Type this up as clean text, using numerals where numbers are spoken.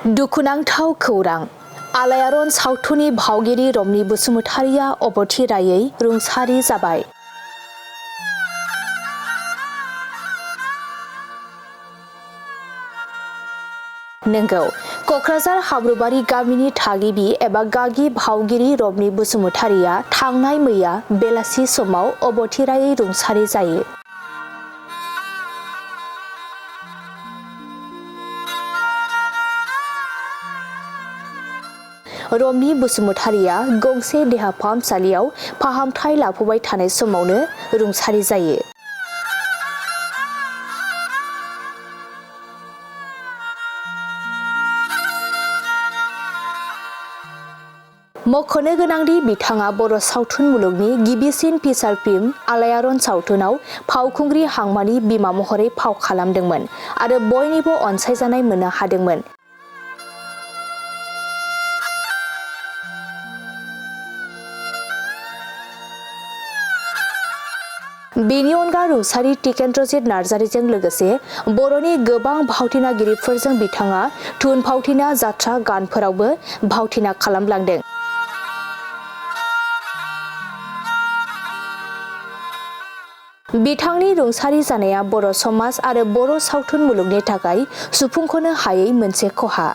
दुखुनांथाव खौरां इआरन सावथुननि भावगिरि रमनि बसुमतारिया अबथिरायै रुंसारि जाबाय। नंगौ, क'क्राझार हाब्रुबारि गामिनि थागिबि एबा गागि भावगिरि रमनि बसुमतारिया थांनाय मैया बेलासि समाव अबथिरायै रुंसारि जायो। रमनि बसुमतारिया गंसे देहा फाहामसालियाव फाहामथाय लाफुबाय थानाय समावनो रुंसारि जायो। मख'नो गोनांदि बिथाङा बर' सावथुन मुलुगनि गिबिसिन फिचार फिल्म इआरन सावथुनाव फावखुंग्रि हांमानि बिमा महरै फाव खालामदोंमोन आरो बयनिबो अनसायजानाय मोननो हादोंमोन। बेनि अनगा रुंसारि टिकेन्द्रजित नार्जारिजों लोगोसे बर'नि गोबां भावथिनागिरिफोरजों बिथाङा थुनफावथिना जात्रा गानफोरावबो भावथिना खालामलांदों। बिथांनि रुंसारि जानाया बर' समाज आरो बर' सावथुन मुलुगनि थाखाय सुफुंख'नो हायै मोनसे खहा।